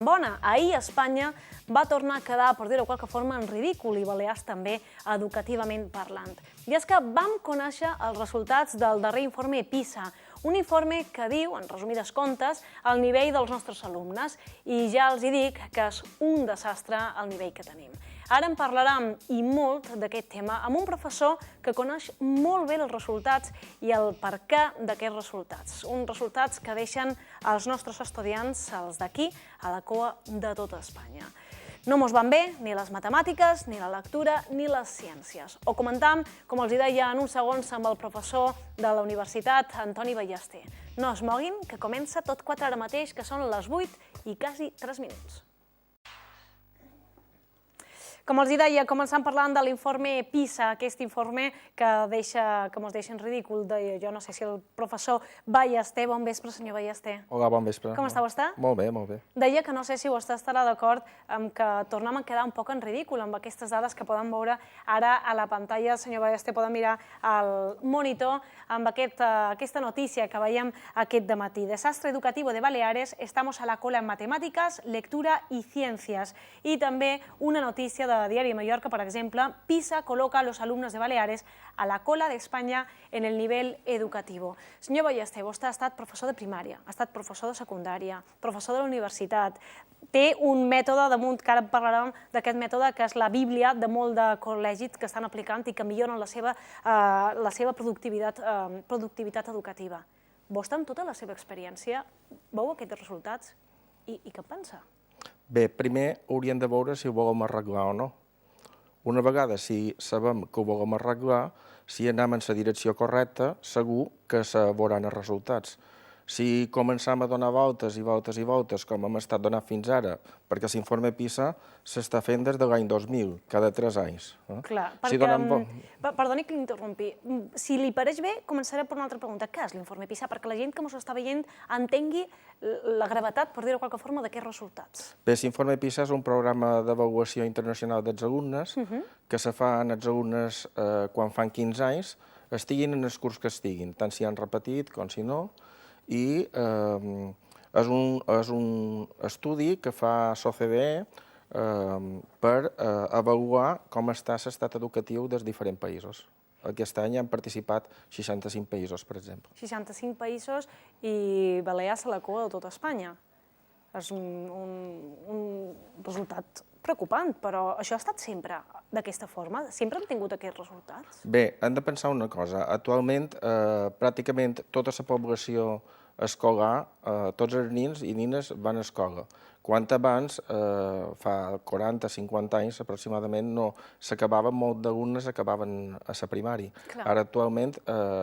bona. Ahir Espanya va tornar a quedar, per dir-ho de qualque forma, en ridícul i Balears també educativament parlant. I és que vam conèixer els resultats del darrer informe PISA, un informe que diu, en resumides comptes, el nivell dels nostres alumnes i ja els dic que és un desastre el nivell que tenim. Ara en parlarem i molt d'aquest tema amb un professor que coneix molt bé els resultats i el perquè d'aquests resultats. Uns resultats que deixen els nostres estudiants, els d'aquí, a la cua de tota Espanya. No mos van bé ni les matemàtiques, ni la lectura, ni les ciències. Ho comentam, com els deia en uns segons, amb el professor de la Universitat, Antoni Ballester. No es moguin, que comença tot 4 ara mateix, que són les 8 i quasi 3 minuts. Com els deia, començant parlant de l'informe PISA, aquest informe que ens deixa en ridícul. Jo no sé si el professor Ballester... Bon vespre, senyor Ballester. Hola, bon vespre. Com està vostè? Molt bé, molt bé. Deia que no sé si vostè estarà d'acord amb que tornem a quedar un poc en ridícul amb aquestes dades que poden veure ara a la pantalla. Senyor Ballester, poden mirar al monitor amb aquesta notícia que veiem aquest dematí. Desastre educativo de Baleares, estamos a la cola en matemáticas, lectura y ciencias. I també una notícia de Diari Mallorca, per exemple, PISA coloca a los alumnos de Baleares a la cola de España en el nivel educativo. Senyor Ballester, vostè ha estat professor de primària, ha estat professor de secundària, professor de la universitat, té un mètode damunt, que ara parlarem d'aquest mètode, que és la bíblia de molt de col·legis que estan aplicant i que milloren la seva productivitat educativa. Vostè, amb tota la seva experiència, veu aquests resultats i què pensa? Bé, primer hauríem de veure si ho volem arreglar o no. Una vegada, si sabem que ho volem arreglar, si anem en la direcció correcta, segur que se veuran els resultats. Si començam a donar voltes i voltes i voltes, com hem estat donant fins ara, perquè l'informe PISA s'està fent des de l'any 2000, cada 3 anys. Clar, perquè... Perdoni que l'interrompi. Si li pareix bé, començaré per una altra pregunta. Què és l'informe PISA? Perquè la gent que ens està veient entengui la gravetat, per dir-ho de qualque forma, d'aquests resultats. Bé, l'informe PISA és un programa d'avaluació internacional dels alumnes que se fa en els alumnes quan fan 15 anys, estiguin en el curs que estiguin, tant si han repetit com si no, i és un estudi que fa l'OCDE per avaluar com està l'estat educatiu dels diferents països. Aquest any han participat 65 països, per exemple. 65 països i Balears a la cua de tota Espanya. És un resultat preocupant, però això ha estat sempre d'aquesta forma? Sempre han tingut aquests resultats? Bé, hem de pensar una cosa. Actualment, pràcticament tota la població escolar, tots els nins i nines van a escola. Quan abans, fa 40-50 anys aproximadament, no s'acabaven, molt d'alumnes acabaven a la primària. Ara actualment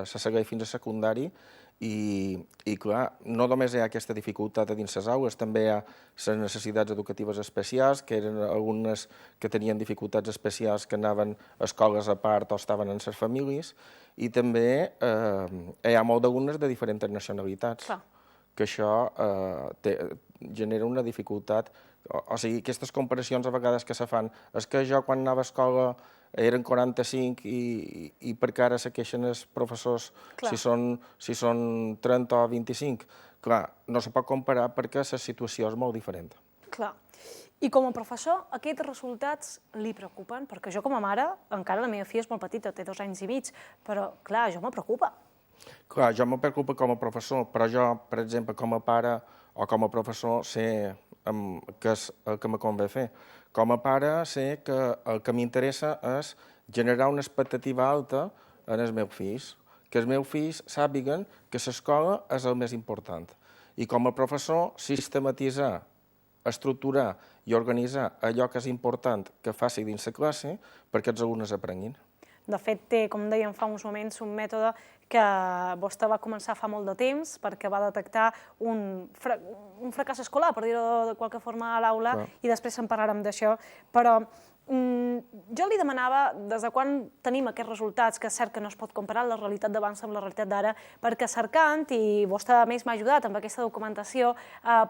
se segueix fins a secundari i clar, no només hi ha aquesta dificultat a dins les aules, també hi ha les necessitats educatives especials, que eren alumnes que tenien dificultats especials que anaven a escoles a part o estaven en les famílies, i també hi ha molt d'alumnes de diferents nacionalitats, que això genera una dificultat. O sigui, aquestes comparacions a vegades que se fan, és que jo quan anava a escola eren 45 i per què ara se queixen els professors si són 30 o 25. Clar, no se pot comparar perquè la situació és molt diferent. Clar. I com a professor, aquests resultats li preocupen? Perquè jo com a mare, encara la meva filla és molt petita, té 2 anys i mig, però clar, això me preocupa. Clar, jo me preocupa com a professor, però jo, per exemple, com a pare o com a professor, sé què és el que me convé fer. Com a pare, sé que el que m'interessa és generar una expectativa alta en els meus fills, que els meus fills sàpiguen que l'escola és el més important. I com a professor, sistematitzar, estructurar i organitzar allò que és important que faci dins la classe perquè els alumnes aprenguin. De fet, té, com dèiem fa uns moments, un mètode que vostè va començar fa molt de temps perquè va detectar un fracàs escolar, per dir-ho de qualque forma, a l'aula, i després en parlarem d'això. Però jo li demanava des de quan tenim aquests resultats, que és cert que no es pot comparar la realitat d'abans amb la realitat d'ara, perquè cercant, i vostè a més m'ha ajudat amb aquesta documentació,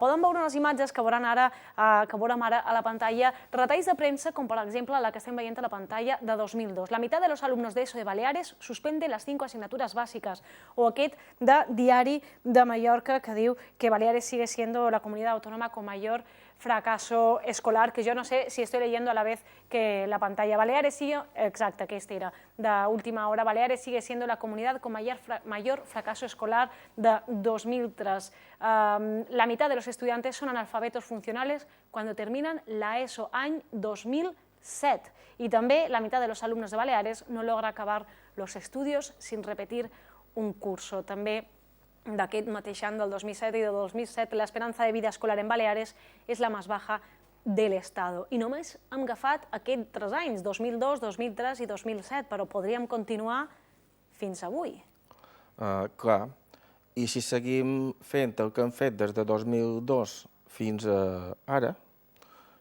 poden veure unes imatges que veurem ara a la pantalla, retalls de premsa, com per exemple la que estem veient a la pantalla de 2002. La mitad de los alumnos de ESO de Baleares suspende las 5 asignaturas básicas. O aquest de Diari de Mallorca, que diu que Baleares sigue siendo la comunidad autónoma con mayor fracaso escolar, que yo no sé si estoy leyendo a la vez que la pantalla. Baleares sigue, exacte, aquesta era, de última hora, Baleares sigue siendo la comunidad con mayor fracaso escolar de 2003. La mitad de los estudiantes son analfabetos funcionales cuando terminan la ESO any 2007. Y también la mitad de los alumnos de Baleares no logra acabar los estudios sin repetir un curso. També d'aquest mateix any del 2007 i del 2007, l'esperança de vida escolar en Baleares és la més baja de l'Estado. I només hem agafat aquests 3 anys, 2002, 2003 i 2007, però podríem continuar fins avui. Clar, i si seguim fent el que hem fet des de 2002 fins ara,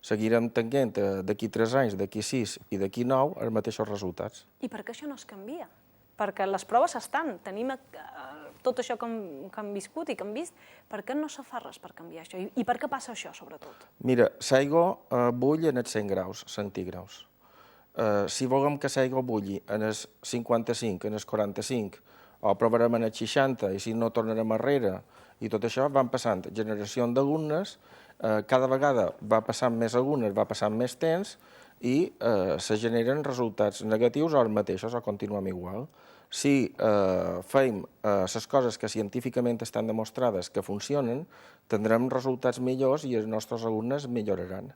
seguirem tenint d'aquí 3 anys, d'aquí 6 i d'aquí 9 els mateixos resultats. I per què això no es canvia? Perquè les proves estan, tenim tot això que hem viscut i que hem vist, per què no se fa res per canviar això? I per què passa això, sobretot? Mira, l'aigua bull en els 100 graus centígraus. Si volem que l'aigua bulli en els 55, en els 45, o provarem en els 60, i si no tornarem enrere, i tot això van passant generacions d'alumnes, cada vegada va passant més alumnes, va passant més temps, i se generen resultats negatius o els mateixos, o continuem igual. Si fem les coses que científicament estan demostrades que funcionen, tindrem resultats millors i els nostres alumnes milloraran.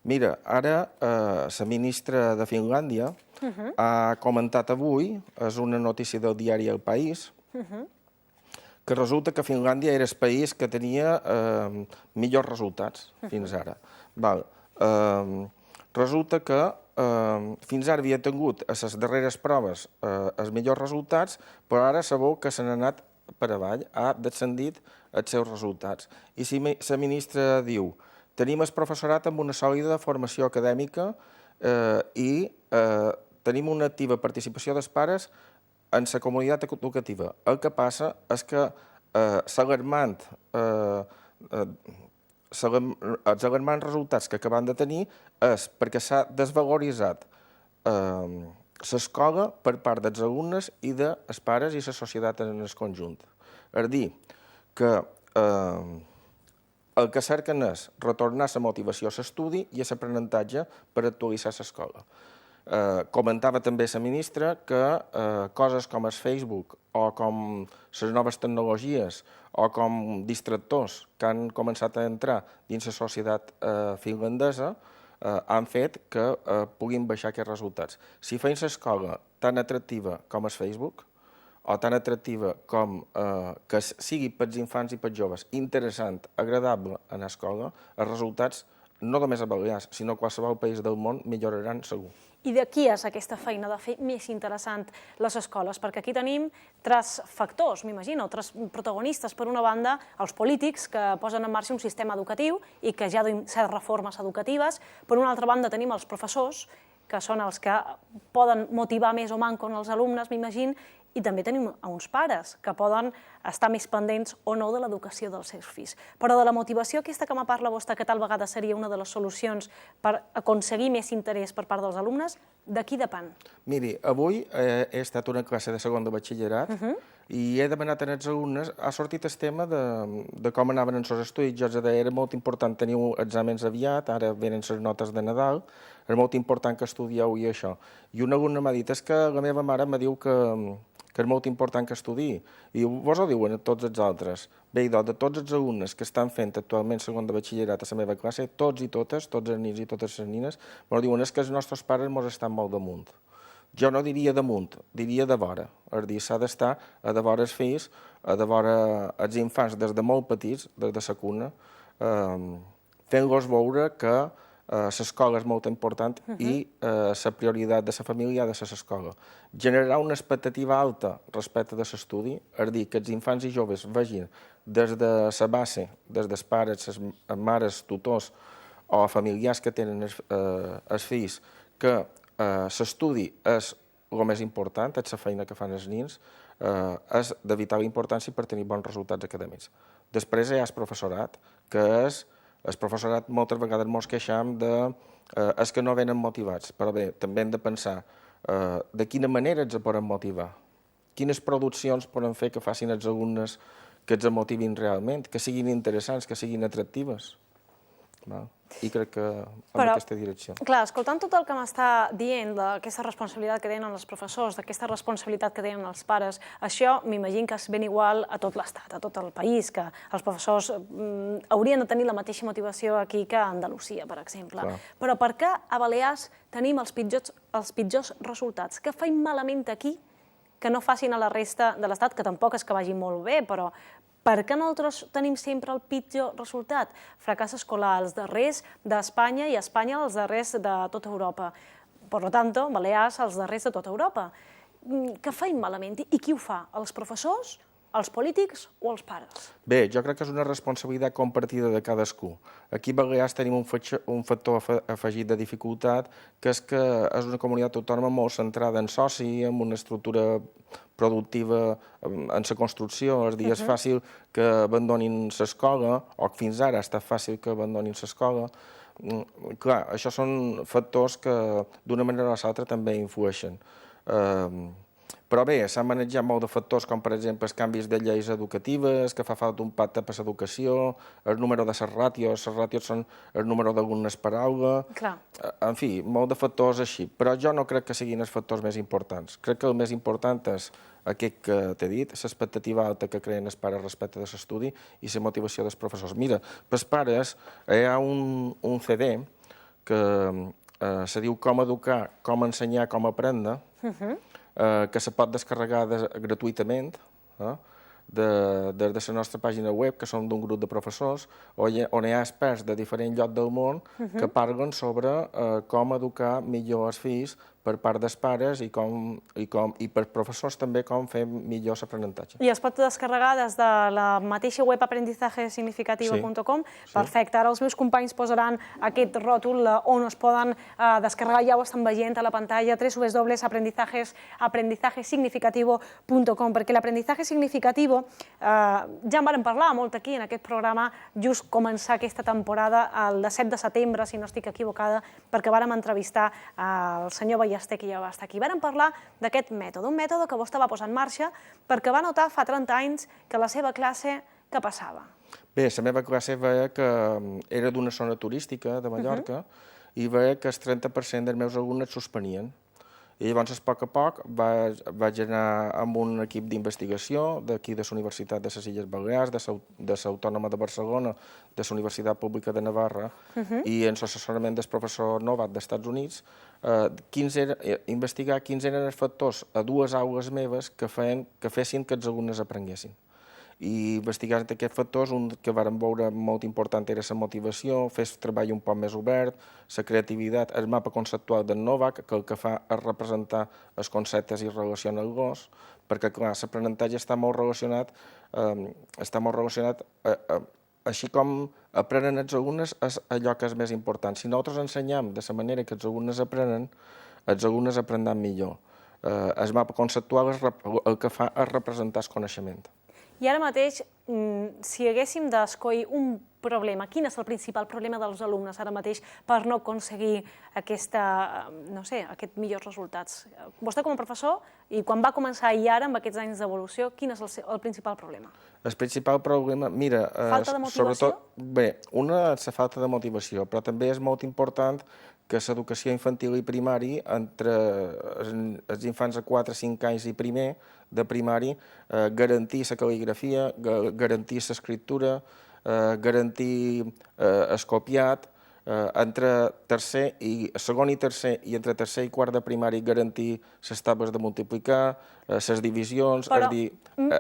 Mira, ara la ministra de Finlàndia ha comentat avui, és una notícia del diari El País, que resulta que Finlàndia era el país que tenia millors resultats fins ara. Resulta que fins ara havia tingut a les darreres proves els millors resultats, però ara sabeu que se n'ha anat per avall, ha descendit els seus resultats. I si la ministra diu: tenim el professorat amb una sòlida formació acadèmica i tenim una activa participació dels pares en la comunitat educativa. El que passa és que els alarmants resultats que acabem de tenir és perquè s'ha desvaloritzat l'escola per part dels alumnes i dels pares i la societat en el conjunt. És a dir, que el que cerquen és retornar la motivació a l'estudi i a l'aprenentatge per actualitzar l'escola. Comentava també la ministra que coses com el Facebook o com les noves tecnologies o com distractors que han començat a entrar dins la societat finlandesa han fet que puguin baixar aquests resultats. Si feim l'escola tan atractiva com el Facebook o tan atractiva com que sigui pels infants i pels joves interessant, agradable a l'escola, els resultats no només a Balears, sinó a qualsevol país del món milloraran segur. I d'aquí és aquesta feina de fer més interessant les escoles, perquè aquí tenim 3 factors, m'imagino, 3 protagonistes. Per una banda, els polítics que posen en marxa un sistema educatiu i que ja duim certes reformes educatives. Per una altra banda, tenim els professors, que són els que poden motivar més o manco els alumnes, m'imagino, i també tenim uns pares que poden estar més pendents o no de l'educació dels seus fills. Però de la motivació aquesta que me parla vostè, que tal vegada seria una de les solucions per aconseguir més interès per part dels alumnes, de qui depèn? Miri, avui he estat una classe de segon de batxillerat i he demanat als alumnes, ha sortit el tema de com anaven els seus estudis. Jo els deia, era molt important, teniu exàmens aviat, ara venen les notes de Nadal, era molt important que estudieu i això. I un alumne m'ha dit, és que la meva mare me diu que és molt important que estudiï. I vos ho diuen a tots els altres. Bé, de tots els alumnes que estan fent actualment segon de batxillerat a la meva classe, tots i totes, tots els nins i totes les nines, m'ho diuen, és que els nostres pares mos estan molt damunt. Jo no diria damunt, diria de vora. És a dir, s'ha d'estar a de vora els fills, a de vora els infants des de molt petits, des de la cuna, fent-los veure que l'escola és molt important i la prioritat de la família ha de ser l'escola. Generar una expectativa alta respecte de l'estudi, és a dir, que els infants i joves vegin des de la base, des dels pares, les mares, tutors o familiars que tenen els fills, que l'estudi és el més important, és la feina que fan els nins, és de vital importància per tenir bons resultats acadèmics. Després hi ha el professorat, que és el professorat moltes vegades ens queixam és que no venen motivats, però bé, també hem de pensar de quina manera ens poden motivar, quines produccions poden fer que facin els alumnes que els motivin realment, que siguin interessants, que siguin atractives. I crec que en aquesta direcció. Clar, escoltant tot el que m'està dient d'aquesta responsabilitat que tenen els professors, d'aquesta responsabilitat que tenen els pares, això m'imagino que és ben igual a tot l'Estat, a tot el país, que els professors haurien de tenir la mateixa motivació aquí que a Andalusia, per exemple. Però per què a Balears tenim els pitjors resultats? Què feim malament aquí que no facin a la resta de l'Estat, que tampoc és que vagi molt bé, però per què nosaltres tenim sempre el pitjor resultat? Fracàs escolar, els darrers d'Espanya i Espanya els darrers de tota Europa. Per tant, Balears els darrers de tota Europa. Què feim malament? I qui ho fa? Els professors, els polítics o els pares? Bé, jo crec que és una responsabilitat compartida de cadascú. Aquí a Balears tenim un factor afegit de dificultat, que és una comunitat autònoma molt centrada en soci, amb una estructura productiva en la construcció. És a dir, és fàcil que abandonin l'escola, o fins ara ha estat fàcil que abandonin l'escola. Clar, això són factors que d'una manera o l'altra també influeixen. Però bé, s'han manejat molt de factors com, per exemple, els canvis de lleis educatives, que fa falta un pacte per l'educació, el número de les ràtios són el número d'alumnes per aula... En fi, molt de factors així. Però jo no crec que siguin els factors més importants. Crec que el més important és aquest que t'he dit, l'expectativa alta que creen els pares respecte de l'estudi i la motivació dels professors. Mira, pels pares hi ha un CD que se diu Com educar, com ensenyar, com aprendre, que se pot descarregar gratuïtament des de la nostra pàgina web, que som d'un grup de professors, on hi ha experts de diferents llocs del món que parlen sobre com educar millor els fills per part dels pares i per professors també com fer millor l'aprenentatge. I es pot descarregar des de la mateixa web aprendizajesignificativo.com. Perfecte, ara els meus companys posaran aquest ròtol on es poden descarregar, ja ho estan veient a la pantalla, www.aprendizajesignificativo.com, perquè l'aprendizaje significativo, ja en vàrem parlar molt aquí en aquest programa, just començar aquesta temporada el 7 de setembre, si no estic equivocada, perquè vàrem entrevistar el senyor Ballester, que ja va estar aquí. Vàrem parlar d'aquest mètode, un mètode que vostè va posar en marxa perquè va notar fa 30 anys que la seva classe, què passava? Bé, la meva classe veia que era d'una zona turística de Mallorca i veia que el 30% dels meus alumnes suspenien. I llavors, a poc, vaig anar amb un equip d'investigació d'aquí de la Universitat de les Illes Balears, de l'Autònoma de Barcelona, de la Universitat Pública de Navarra i en l'assessorament del professor Novat dels Estats Units, investigar quins eren els factors a dues aules meves que fessin que els alumnes aprenguessin. I investigant aquests factors, un que vàrem veure molt important era la motivació, fer el treball un poc més obert, la creativitat, el mapa conceptual d'en Novak, que el que fa és representar els conceptes i relacionar-los, perquè, clar, l'aprenentatge està molt relacionat, així com aprenen els alumnes, és allò que és més important. Si nosaltres ensenyem de la manera que els alumnes aprendran millor. El mapa conceptual el que fa és representar el coneixement. I ara mateix, si haguéssim d'escollir un problema, quin és el principal problema dels alumnes ara mateix per no aconseguir aquests millors resultats? Vostè com a professor, i quan va començar i ara, amb aquests anys d'evolució, quin és el principal problema? El principal problema, mira... Falta de motivació? Bé, una és la falta de motivació, però també és molt important que l'educació infantil i primari, entre els infants de 4 a 5 anys i primer de primari, garantir la cal·ligrafia, garantir l'escriptura, garantir el copiat, entre segon i tercer i entre tercer i quart de primari garantir les tables de multiplicar, les divisions... Però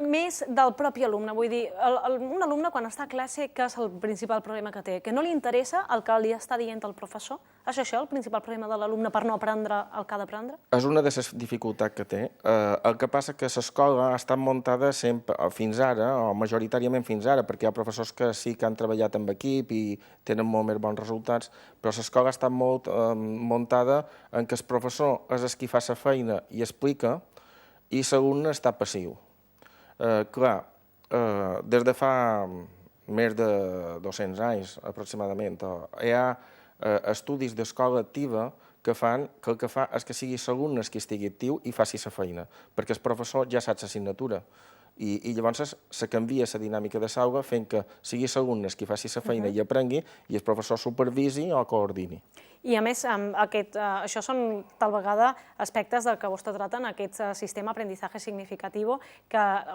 més del propi alumne, vull dir, un alumne quan està a classe, què és el principal problema que té? Que no li interessa el que li està dient el professor? És això el principal problema de l'alumne per no aprendre el que ha d'aprendre? És una de les dificultats que té. El que passa que l'escola ha estat muntada sempre, fins ara, o majoritàriament fins ara, perquè hi ha professors que sí que han treballat amb equip i tenen molt més bons resultats, però l'escola ha estat molt muntada en què el professor és el qui fa la feina i explica i l'alumne està passiu. Clar, des de fa més de 200 anys, aproximadament, hi ha estudis d'escola activa que fan que el que fa és que sigui l'alumne qui estigui actiu i faci la feina, perquè el professor ja sap l'assignatura I llavors se canvia la dinàmica de l'aula fent que sigui l'alumne qui faci la feina i aprengui i el professor supervisi o coordini. I a més, això són tal vegada aspectes del que vostè trata en aquest sistema aprendizaje significativo,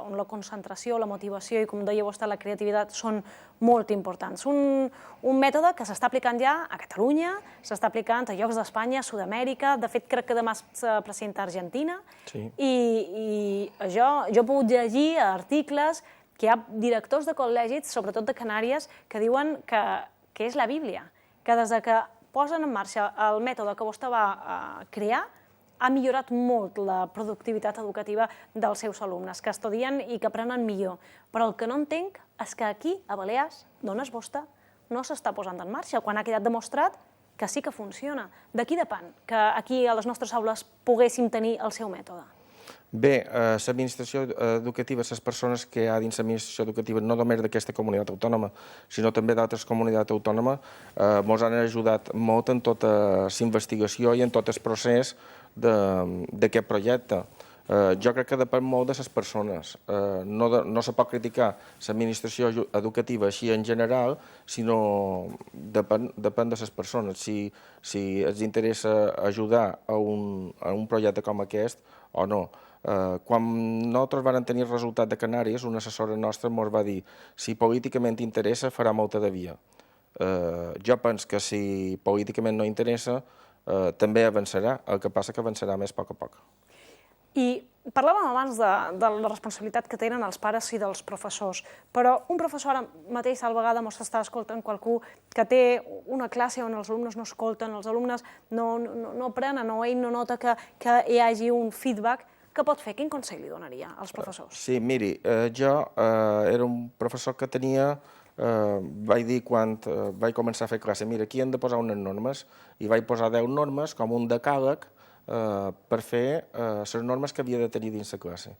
on la concentració, la motivació i, com deia vostè, la creativitat són molt importants. Un mètode que s'està aplicant ja a Catalunya, s'està aplicant a llocs d'Espanya, a Sud-amèrica, de fet crec que demà es presenta a Argentina, i jo he pogut llegir articles que hi ha directors de col·legis, sobretot de Canàries, que diuen que és la Bíblia, que des que posen en marxa el mètode que vostè va crear, ha millorat molt la productivitat educativa dels seus alumnes, que estudien i que aprenen millor. Però el que no entenc és que aquí, a Balears, d'on és vostè, no s'està posant en marxa, quan ha quedat demostrat que sí que funciona. De qui depèn que aquí a les nostres aules poguéssim tenir el seu mètode? Bé, l'administració educativa, les persones que hi ha dins l'administració educativa, no només d'aquesta comunitat autònoma, sinó també d'altres comunitats autònomes, ens han ajudat molt en tota la investigació i en tot el procés d'aquest projecte. Jo crec que depèn molt de les persones. No se pot criticar l'administració educativa així en general, sinó depèn de les persones. Si els interessa ajudar a un projecte com aquest o no. Quan nosaltres vam tenir el resultat de Canàries, una assessora nostra ens va dir si políticament interessa farà molta de via. Jo penso que si políticament no interessa també avançarà, el que passa que avançarà més a poc a poc. I parlàvem abans de la responsabilitat que tenen els pares i dels professors, però un professor ara mateix a la vegada mos està escoltant qualcú que té una classe on els alumnes no escolten, els alumnes no aprenen o ell no nota que hi hagi un feedback. Què pot fer? Quin consell li donaria als professors? Sí, miri, jo era un professor que tenia, vaig dir quan vaig començar a fer classe, mira, aquí hem de posar unes normes, i vaig posar 10 normes com un decàleg per fer les normes que havia de tenir dins la classe.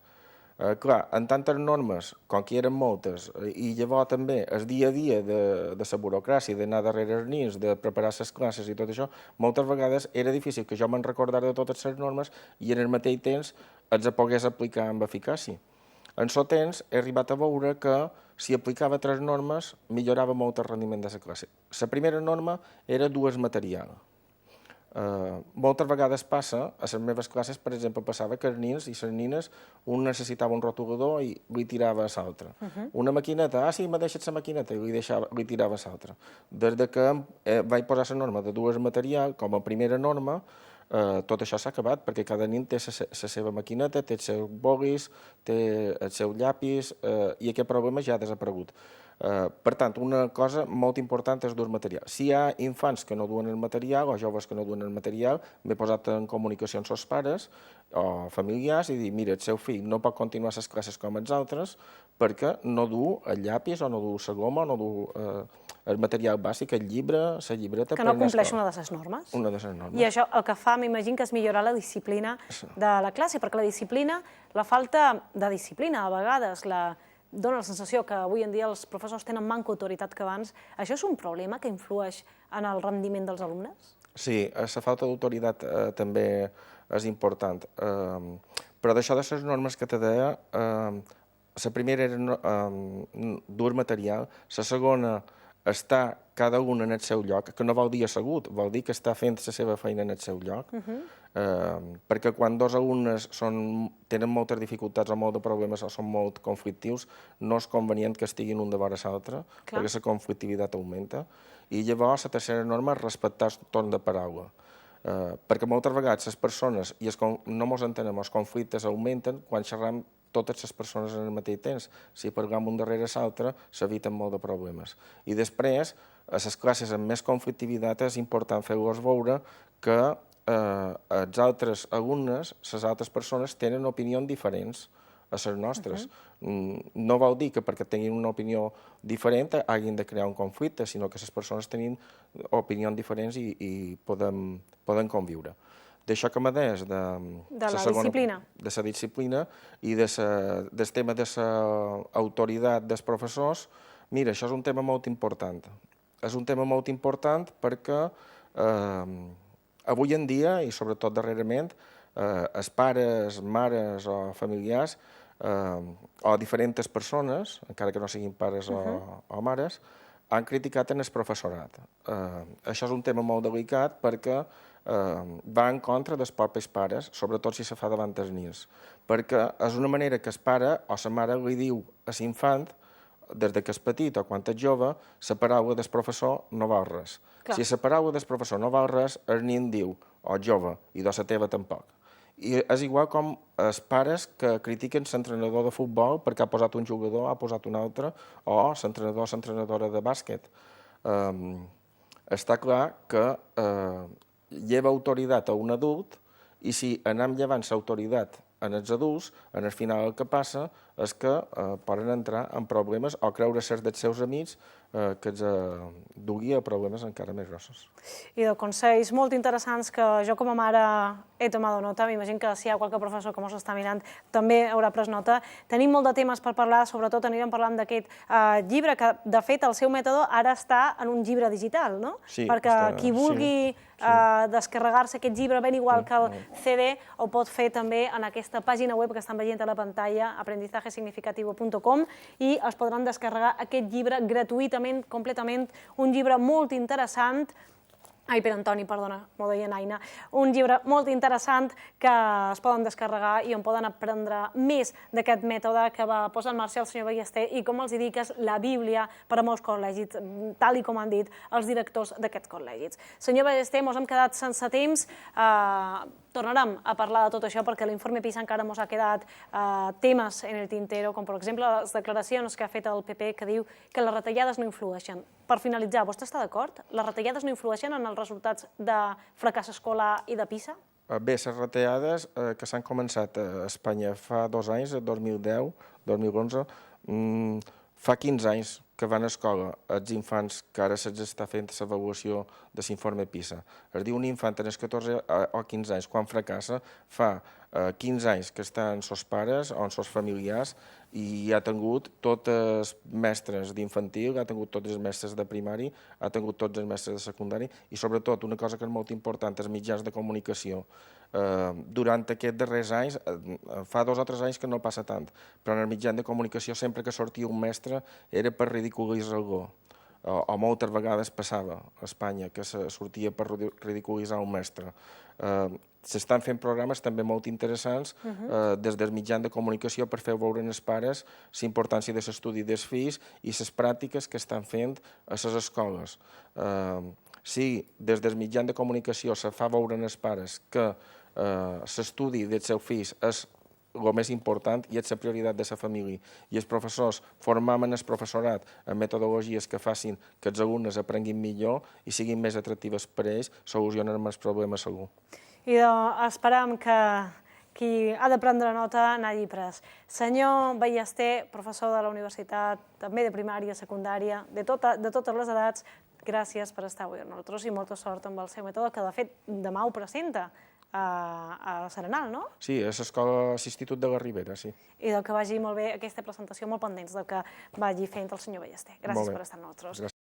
Clar, en tantes normes, com que eren moltes, i llavors també el dia a dia de la burocràcia, d'anar darrere els nins, de preparar les classes i tot això, moltes vegades era difícil que jo me'n recordara de totes les normes i en el mateix temps els pogués aplicar amb eficàcia. En el temps he arribat a veure que si aplicava 3 normes millorava molt el rendiment de la classe. La primera norma era dues material. Moltes vegades passa, a les meves classes, per exemple, passava que els nins i les nines, un necessitava un rotulador i li tirava a l'altre. Una maquineta, sí, me deixes la maquineta, i li tirava a l'altre. Des que vaig posar la norma de dues material, com a primera norma, tot això s'ha acabat, perquè cada nin té la seva maquineta, té els seus bolis, té el seu llapis, i aquest problema ja ha desaparegut. Per tant, una cosa molt important és dur material. Si hi ha infants que no duen el material o joves que no duen el material, m'he posat en comunicació amb els pares o familiars i dir, mira, el seu fill no pot continuar les classes com els altres perquè no du el llapis o no du la goma o no du el material bàsic, el llibre, la llibreta... Que no compleix una de les normes. Una de les normes. I això el que fa, m'imagino, que és millorar la disciplina de la classe, perquè la disciplina, la falta de disciplina, a vegades, dona la sensació que avui en dia els professors tenen manca d'autoritat que abans. Això és un problema que influeix en el rendiment dels alumnes? Sí, la falta d'autoritat també és important. Però d'això de les normes que te deia, la primera era dur material, la segona està cada un en el seu lloc, que no vol dir assegut, vol dir que està fent la seva feina en el seu lloc, perquè quan dos alumnes tenen moltes dificultats o molts de problemes o són molt conflictius, no és convenient que estiguin un davant l'altre, perquè la conflictivitat augmenta. I llavors la tercera norma és respectar el torn de paraula, perquè moltes vegades les persones, i no ens entenem, els conflictes augmenten quan xerram totes les persones en el mateix temps. Si parlem un darrere l'altre, s'eviten molt de problemes. I després, a les classes amb més conflictivitat és important fer-los veure que els altres alumnes, les altres persones, tenen opinions diferents a les nostres. No vol dir que perquè tinguin una opinió diferent hagin de crear un conflicte, sinó que les persones tenen opinions diferents i poden conviure. D'això que me deies, de la disciplina i del tema de l'autoritat dels professors, mira, això és un tema molt important. És un tema molt important perquè avui en dia, i sobretot darrerament, els pares, mares o familiars o diferents persones, encara que no siguin pares o mares, han criticat en el professorat. Això és un tema molt delicat perquè va en contra dels propis pares, sobretot si se fa davant dels nens, perquè és una manera que el pare o la mare li diu a l'infant, des que és petit o quan és jove, la paraula del professor no val res. Si la paraula del professor no val res, el nen diu, o jove, i de la teva tampoc. I és igual com els pares que critiquen l'entrenador de futbol perquè ha posat un jugador, ha posat un altre, o l'entrenador o l'entrenadora de bàsquet. Està clar que lleva autoritat a un adult i si anem llevant l'autoritat en els adults, al final el que passa és que poden entrar en problemes o creure ser dels seus amics que els dugui a problemes encara més grossos. I de consells molt interessants que jo com a mare he tomat nota, m'imagino que si hi ha qualque professor que mos està mirant també haurà pres nota. Tenim molt de temes per parlar, sobretot anirem parlant d'aquest llibre que, de fet, el seu mètode ara està en un llibre digital, no? Sí. Perquè qui vulgui descarregar-se aquest llibre, ben igual que el CD, ho pot fer també en aquesta pàgina web que estan veient a la pantalla, aprendizajesignificativo.com, i es podran descarregar aquest llibre gratuïtament, completament, un llibre molt interessant. Ai, Pere Antoni, perdona, m'ho deia Naina. Un llibre molt interessant que es poden descarregar i on poden aprendre més d'aquest mètode que va posar en marxa el senyor Ballester i, com els dic, és la Bíblia per a molts col·legis, tal com han dit els directors d'aquests col·legis. Senyor Ballester, mos hem quedat sense temps. Tornarem a parlar de tot això perquè l'informe PISA encara ens ha quedat temes en el tintero, com per exemple les declaracions que ha fet el PP que diu que les retallades no influeixen. Per finalitzar, vostè està d'acord? Les retallades no influeixen en els resultats de fracàs escolar i de PISA? Bé, les retallades que s'han començat a Espanya fa 2 anys, el 2010, 2011, fa 15 anys que van a escola els infants que ara se'ls està fent l'avaluació de l'informe PISA. Es diu un infant en els 14 o 15 anys, quan fracassa, fa 15 anys que està amb els pares o amb els familiars i ha tingut tots els mestres d'infantil, ha tingut tots els mestres de primari, ha tingut tots els mestres de secundari i, sobretot, una cosa que és molt important, els mitjans de comunicació. Durant aquests darrers anys, fa 2 o 3 anys que no passa tant, però en el mitjan de comunicació sempre que sortia un mestre era per ridiculitzar algú. O moltes vegades passava a Espanya que sortia per ridiculitzar un mestre. S'estan fent programes també molt interessants des del mitjan de comunicació per fer veure als pares la importància de l'estudi dels fills i les pràctiques que estan fent a les escoles. Si des del mitjan de comunicació se fa veure als pares que l'estudi dels seus fills és el més important i és la prioritat de la família. I els professors formem el professorat en metodologies que facin que els alumnes aprenguin millor i siguin més atractives per a ells, solucionen els problemes segur. I esperam que qui ha de prendre nota n'hagi pres. Senyor Ballester, professor de la universitat, també de primària, secundària, de totes les edats, gràcies per estar avui amb nosaltres i molta sort amb el seu mètode, que de fet demà ho presenta a Serenal, no? Sí, a l'Institut de la Ribera, sí. I del que vagi molt bé aquesta presentació, molt pendents del que vagi fent el senyor Ballester. Gràcies per estar amb nosaltres.